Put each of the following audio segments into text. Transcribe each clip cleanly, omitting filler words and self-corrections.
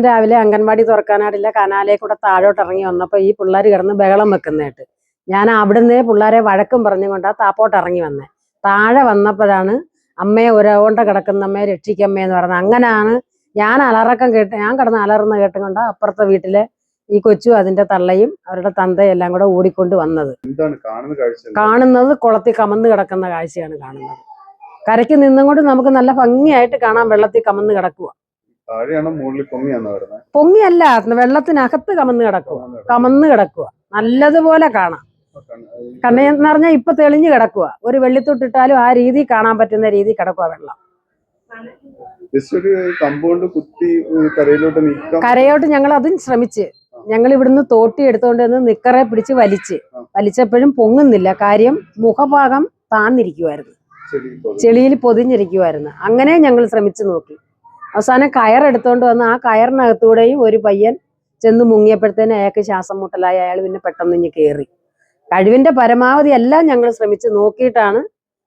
രാവിലെ അംഗൻവാടി തുറക്കാനായിട്ടില്ല കനാലേ കൂടെ താഴോട്ട് ഇറങ്ങി വന്നപ്പോൾ ഈ പിള്ളേർ കിടന്ന് ബഹളം വെക്കുന്നതായിട്ട് ഞാൻ അവിടുന്ന് പിള്ളേരെ വഴക്കും പറഞ്ഞുകൊണ്ട് താപ്പോട്ട് ഇറങ്ങി വന്നേ. താഴെ വന്നപ്പോഴാണ് അമ്മയെ ഒരവണ്ട കിടക്കുന്ന അമ്മയെ രക്ഷിക്കമ്മേ എന്ന് പറഞ്ഞത്. അങ്ങനെയാണ് ഞാൻ അലറക്കം കേട്ട് ഞാൻ കിടന്ന് അലർന്ന് കേട്ടുകൊണ്ട് അപ്പുറത്തെ വീട്ടിലെ ഈ കൊച്ചു അതിന്റെ തള്ളയും അവരുടെ തന്തയും എല്ലാം കൂടെ ഓടിക്കൊണ്ട് വന്നത്. കാണുന്നത് കുളത്തിൽ കമന്ന് കിടക്കുന്ന കാഴ്ചയാണ് കാണുന്നത്. കരയ്ക്ക് നിന്നും കൊണ്ട് നമുക്ക് നല്ല ഭംഗിയായിട്ട് കാണാൻ. വെള്ളത്തിൽ കമന്ന് കിടക്കുക. പൊങ്ങിയല്ല, വെള്ളത്തിനകത്ത് കമന്ന് കിടക്കുക നല്ലതുപോലെ കാണാം. കണ്ണെന്ന് പറഞ്ഞാൽ ഇപ്പൊ തെളിഞ്ഞു കിടക്കുക. ഒരു വെള്ളിത്തൊട്ടിട്ടാലും ആ രീതി കാണാൻ പറ്റുന്ന രീതി കിടക്കുക വെള്ളം. കരയോട്ട് ഞങ്ങൾ അതും ശ്രമിച്ച് ഞങ്ങൾ ഇവിടുന്ന് തോട്ടി എടുത്തോണ്ട് വന്ന് നിക്കറെ പിടിച്ച് വലിച്ചപ്പോഴും പൊങ്ങുന്നില്ല. കാര്യം മുഖഭാഗം താന്നിരിക്കുമായിരുന്നു, ചെളിയിൽ പൊതിഞ്ഞിരിക്കുമായിരുന്നു. അങ്ങനെ ഞങ്ങൾ ശ്രമിച്ചു നോക്കി. അവസാനം കയറെടുത്തോണ്ട് വന്ന് ആ കയറിനകത്തൂടെയും ഒരു പയ്യൻ ചെന്ന് മുങ്ങിയപ്പോഴത്തേനും അയാൾക്ക് ശ്വാസം മുട്ടലായി. അയാൾ പിന്നെ പെട്ടെന്ന് ഇഞ്ഞ് കയറി. കഴിവിന്റെ പരമാവധി എല്ലാം ഞങ്ങൾ ശ്രമിച്ച് നോക്കിയിട്ടാണ്,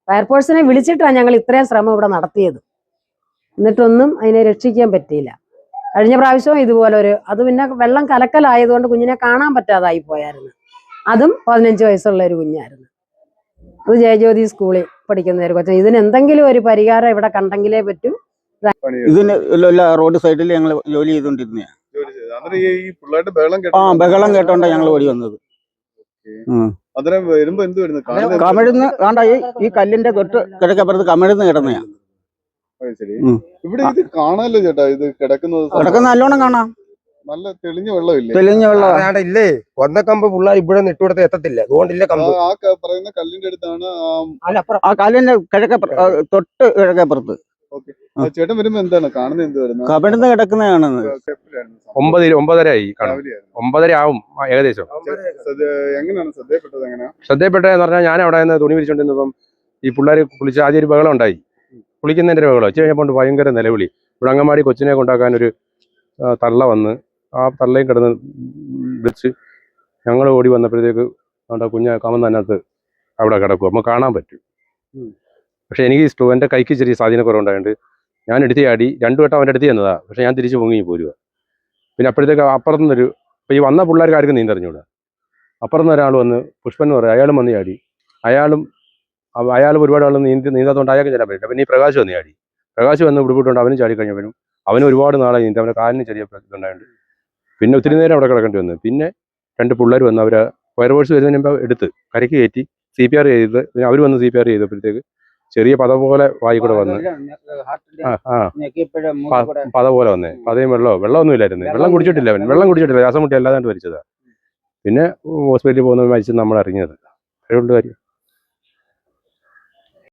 ഫയർഫോഴ്സിനെ വിളിച്ചിട്ടാണ് ഞങ്ങൾ ഇത്രയും ശ്രമം ഇവിടെ നടത്തിയത്. എന്നിട്ടൊന്നും അതിനെ രക്ഷിക്കാൻ പറ്റിയില്ല. കഴിഞ്ഞ പ്രാവശ്യവും ഇതുപോലെ അത് പിന്നെ വെള്ളം കലക്കലായതുകൊണ്ട് കുഞ്ഞിനെ കാണാൻ പറ്റാതായി പോയായിരുന്നു. അതും 15 വയസ്സുള്ള ഒരു കുഞ്ഞായിരുന്നു. അത് ജയജ്യോതി സ്കൂളിൽ പഠിക്കുന്ന ഒരു കൊച്ചു. ഇതിന് എന്തെങ്കിലും ഒരു പരിഹാരം ഇവിടെ കണ്ടെങ്കിലേ പറ്റൂ. ഇതിന് റോഡ് സൈഡിൽ ഞങ്ങൾ ജോലി ചെയ്തോണ്ടിരുന്ന ബഹളം കേട്ടോണ്ടാ ഞങ്ങൾ ഓടി വന്നത്. കമിഴ്ന്ന് കാണ്ട ഈ കല്ലിന്റെ തൊട്ട് കിഴക്കപ്പുറത്ത് കമിഴ്ന്ന് കിടന്നയാ. ഇവിടെ ഇത് കാണാല്ലോ ചേട്ടാ, ഇത് കിടക്കുന്ന നല്ലോണം കാണാം. നല്ല തെളിഞ്ഞ വെള്ളമില്ലേ? തെളിഞ്ഞ വെള്ളം ഇല്ലേ. കൊന്നക്കമ്പ് പിള്ളേർ ഇവിടെ ഇട്ടുകൊടുത്ത് എത്തത്തില്ല. അതുകൊണ്ടില്ല കമ്പ്. പറയുന്ന കല്ലിന്റെ അടുത്താണ് ആ കല്ലിന്റെ തൊട്ട് കിഴക്കപ്പുറത്ത്. ചേട്ടൻ വരുമ്പോ എന്താണ് കാണുന്നത്? എന്ത് വരുന്നത്? കമിഴ്ന്ന് കിടക്കുന്നതാണ്. 9:30 9:30 ആവും ഏകദേശം. എങ്ങനെയാണ് ശ്രദ്ധയപ്പെട്ടത്? ശ്രദ്ധയപ്പെട്ടതെന്ന് പറഞ്ഞാൽ ഞാൻ അവിടെ നിന്ന് തുണി വിരിച്ചോണ്ടിരുന്നപ്പം ഈ പിള്ളേർ കുളിച്ച് ആദ്യം ഒരു ബഹളം ഉണ്ടായി. കുളിക്കുന്നതിന്റെ ബഹളം വെച്ച് കഴിഞ്ഞപ്പോൾ ഭയങ്കര നിലവിളി. ഇവിടെ അങ്കമാടി കൊച്ചിനെ കൊണ്ടാക്കാൻ ഒരു തള്ള വന്ന് ആ തള്ളയും കിടന്ന് വിളിച്ച് ഞങ്ങൾ ഓടി വന്നപ്പോഴത്തേക്ക് അവിടെ കുഞ്ഞ് കമന്നതിനകത്ത് അവിടെ കിടക്കും. നമുക്ക് കാണാൻ പറ്റും. പക്ഷെ എനിക്ക് എൻ്റെ കൈക്ക് ചെറിയ സ്വാധീനക്കുറവുണ്ടായതുകൊണ്ട് ഞാൻ എടുത്ത് ചാടി 2 വട്ടം അവൻ്റെ അടുത്ത് ചെന്നതാ. പക്ഷെ ഞാൻ തിരിച്ച് പൊങ്ങി പോരുക. പിന്നെ അപ്പോഴത്തേക്ക് അപ്പുറത്തുനിന്നൊരു ഇപ്പം ഈ വന്ന പിള്ളേർക്ക് ആർക്കും നീന്തറിഞ്ഞൂടാ. അപ്പുറത്തുനിന്ന് ഒരാൾ വന്ന് പുഷ്പൻ എന്ന് പറയും, അയാളും വന്ന് ചാടി. അയാൾ ഒരുപാട് ആൾ നീന്താത്തതുകൊണ്ട് അയാൾക്ക് ചെല്ലാൻ പറ്റില്ല. പിന്നെ ഈ പ്രകാശ് വന്ന് ചാടി. പ്രകാശ് വന്ന് വിടുപോയിട്ടുണ്ട്. അവനും ചാടി കഴിഞ്ഞപ്പോഴും അവന് ഒരുപാട് നാളെ നീന്തി. അവൻ്റെ കാലിന് ചെറിയ ഇതുണ്ടായതുകൊണ്ട് പിന്നെ ഒത്തിരി നേരം അവിടെ കിടക്കേണ്ടി വന്നു. പിന്നെ 2 പിള്ളേർ വന്ന് അവരെ ഫയർഫോഴ്സ് വരുന്നതിന് മുമ്പ് എടുത്ത് കരയ്ക്ക് കയറ്റി CPR ചെയ്ത് പിന്നെ അവർ വന്ന് CPR ചെയ്തപ്പോഴത്തേക്ക് ചെറിയ പത പോലെ വായി കൂടെ വന്ന് പത പോലെ വന്നേ. പതയും വെള്ളമൊന്നും ഇല്ലായിരുന്നു. വെള്ളം കുടിച്ചിട്ടില്ല. ശ്വാസം മുട്ടി അല്ലാതെ മരിച്ചതാ. പിന്നെ ഹോസ്പിറ്റലിൽ പോകുന്ന മരിച്ചെന്ന് നമ്മൾ അറിഞ്ഞത്. അതുകൊണ്ട് കാര്യം